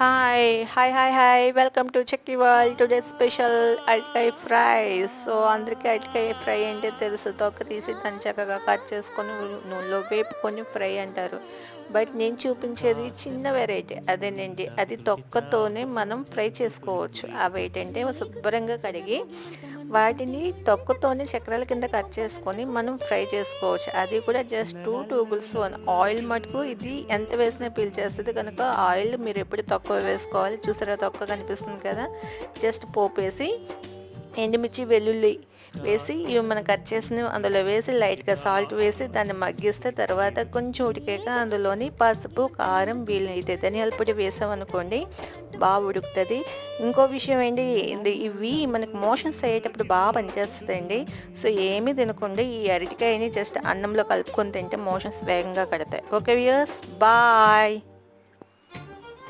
Hi. Welcome to chikki world. Today special అరటికాయ fry. So అందరికీ అరటికాయ ఫ్రై అంటే తెలుసు. తొక్క తీసి దాన్ని చక్కగా కట్ చేసుకొని నూనెలో వేపుకొని ఫ్రై అంటారు. బట్ నేను చూపించేది చిన్న వెరైటీ అదేనండి. అది తొక్కతోనే మనం ఫ్రై చేసుకోవచ్చు. అవేంటంటే శుభ్రంగా కడిగి వాటిని తొక్కతోనే చక్రాల కింద కట్ చేసుకొని మనం ఫ్రై చేసుకోవచ్చు. అది కూడా జస్ట్ 2 టేబుల్ స్పూన్ ఆయిల్ మటుకు ఇది ఎంత వేసినా పీల్చేస్తుంది కనుక ఆయిల్ మీరు ఎప్పుడు తక్కువ వేసుకోవాలి. చూసారా తొక్క కనిపిస్తుంది కదా, జస్ట్ పోపు వేసి ఎండుమిర్చి వెల్లుల్లి వేసి ఇవి మనం కట్ చేసినవి అందులో వేసి లైట్గా సాల్ట్ వేసి దాన్ని మగ్గిస్తే తర్వాత కొంచెం ఉడికాక అందులోని పసుపు కారం వీలైతే ధనియాల పొడి వేసామనుకోండి బాగా ఉడుకుతుంది. ఇంకో విషయం ఏంటి, ఇవి మనకు మోషన్స్ అయ్యేటప్పుడు బాగా పనిచేస్తుందండి. సో ఏమీ తినకుండా ఈ అరటికాయని జస్ట్ అన్నంలో కలుపుకొని తింటే మోషన్స్ వేగంగా కడతాయి. Okay viewers, bye.